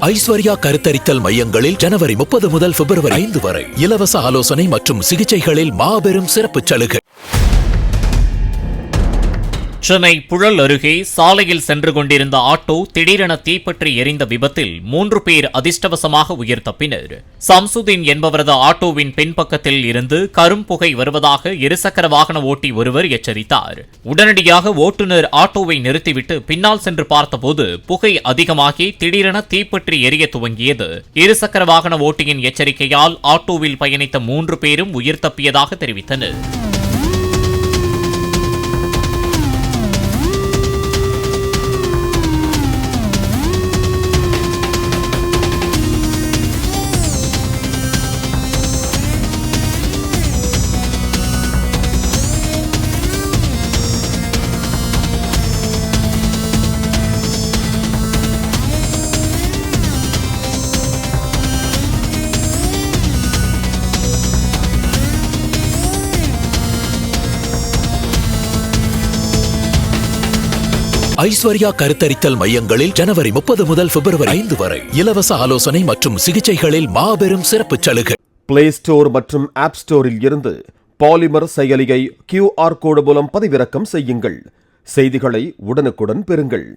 ஐஸ்வர்யா கருத்தரித்தல் மையங்களில் ஜனவரி 30 முதல் பிப்ரவரி 5 வரை இலவச ஆலோசனை மற்றும் சிகிச்சைகளில் மாபெரும் சிறப்பு சலுகை. சென்னை புழல் அருகே சாலையில் சென்று கொண்டிருந்த ஆட்டோ திடீரென தீப்பற்றி எரிந்த விபத்தில் 3 பேர் அதிர்ஷ்டவசமாக உயிர் தப்பினர். சம்சுதீன் என்பவரது ஆட்டோவின் பின்பக்கத்தில் இருந்து கரும்புகை வருவதாக இருசக்கர வாகன ஓட்டி ஒருவர் எச்சரித்தார். உடனடியாக ஓட்டுநர் ஆட்டோவை நிறுத்திவிட்டு பின்னால் சென்று பார்த்தபோது புகை அதிகமாகி திடீரென தீப்பற்றி எரிய துவங்கியது. இருசக்கர வாகன ஓட்டியின் எச்சரிக்கையால் ஆட்டோவில் பயணித்த 3 பேரும் உயிர் தப்பியதாக தெரிவித்தனர். ஐஸ்வர்யா கருத்தரித்தல் மையங்களில் ஜனவரி 30 முதல் பிப்ரவரி 5 வரை இலவச ஆலோசனை மற்றும் சிகிச்சைகளில் மாபெரும் சிறப்பு சலுகை. பிளே ஸ்டோர் மற்றும் ஆப் ஸ்டோரில் இருந்து பாலிமர் செயலியை QR கோடு மூலம் பதிவிறக்கம் செய்யுங்கள். செய்திகளை உடனுக்குடன் பெறுங்கள்.